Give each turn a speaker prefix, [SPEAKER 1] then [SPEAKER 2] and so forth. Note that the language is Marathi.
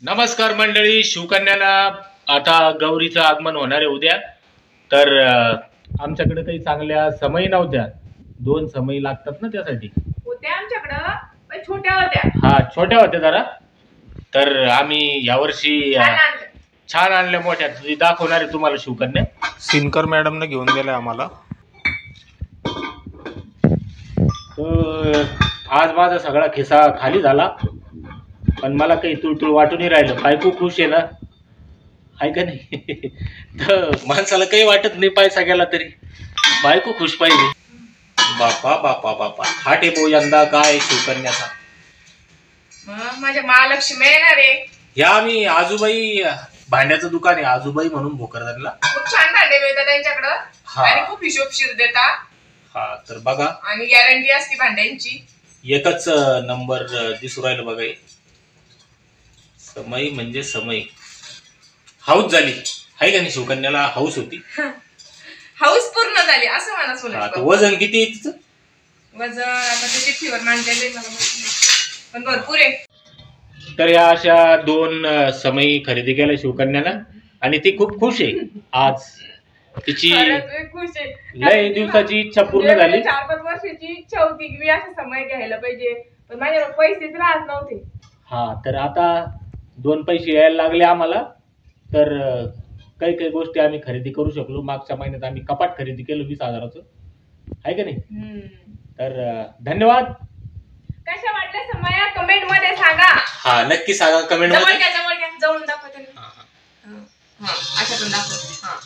[SPEAKER 1] नमस्कार मंडळी, शिवकन्याला आता गौरीचं आगमन होणार आहे उद्या. तर आमच्याकडे काही चांगल्या समयी नव्हत्या. 2 समयी लागतात ना त्यासाठी.
[SPEAKER 2] होत्या आमच्याकडं पण छोट्या होत्या.
[SPEAKER 1] हा, छोट्या होत्या जरा. तर आम्ही यावर्षी छान आणल्या मोठ्या. ती दाखवणार आहे तुम्हाला शिवकन्या.
[SPEAKER 3] सिनकर मॅडमने घेऊन गेल्या आम्हाला.
[SPEAKER 1] तर आज माझा सगळा खिसा खाली झाला, पण मला काही तुळतुळ वाटूनही राहिलं. बायको खुश आहे ना, आहे का नाही? तर माणसाला काही वाटत नाही पैसा गेला तरी, बायको खुश पाहिजे. बापा बापा बापा, हा टेपो यंदा काय शिवकन्याचा.
[SPEAKER 2] माझ्या महालक्ष्मी येणार आहे.
[SPEAKER 1] या आम्ही आजूबाई भांड्याचं दुकान आहे, आजूबाई म्हणून भोकरदनला.
[SPEAKER 2] खूप छान भांडे मिळतात त्यांच्याकडं
[SPEAKER 1] हा.
[SPEAKER 2] आणि खूप हिशोबशीर देतात.
[SPEAKER 1] हा, तर बघा,
[SPEAKER 2] आणि गॅरंटी असते भांड्यांची.
[SPEAKER 1] एकच नंबर दिसू राहिलं बघा. समय म्हणजे समय. हाऊस झाली आहे का नाही? शिवकन्याला हाऊस होती.
[SPEAKER 2] हाऊस पूर्ण झाली असं मला सोलायचं.
[SPEAKER 1] वजन किती आहे तिचं?
[SPEAKER 2] वजन आता त्याची फिवर मांडलेलं आहे, मला माहिती नाही, पण भरपूर आहे.
[SPEAKER 1] तर या अशा 2 समयी खरेदी केल्या शिवकन्यानं आणि ती खूप खुश आहे. आज तिची
[SPEAKER 2] खुश आहे.
[SPEAKER 1] लय दिवसाची इच्छा पूर्ण झाली.
[SPEAKER 2] 4-5 वर्षाची इच्छा होती की मी असं समय घ्यायला पाहिजे, पण माझ्याकडे पैसेच राहत नव्हते.
[SPEAKER 1] हा, तर आता 2 पैसे यायला लागले आम्हाला. तर काही काही गोष्टी आम्ही खरेदी करू शकलो. मागच्या महिन्यात आम्ही कपाट खरेदी केलं 20,000चं, आहे का नाही? तर धन्यवाद.
[SPEAKER 2] कशा वाटल्या समया कमेंट मध्ये सांगा.
[SPEAKER 1] हा, नक्की सांगा कमेंट मध्ये.
[SPEAKER 2] जवळ घ्या, जाऊन दाखवा त्यांना. हा, अशा पण दाखव. हा.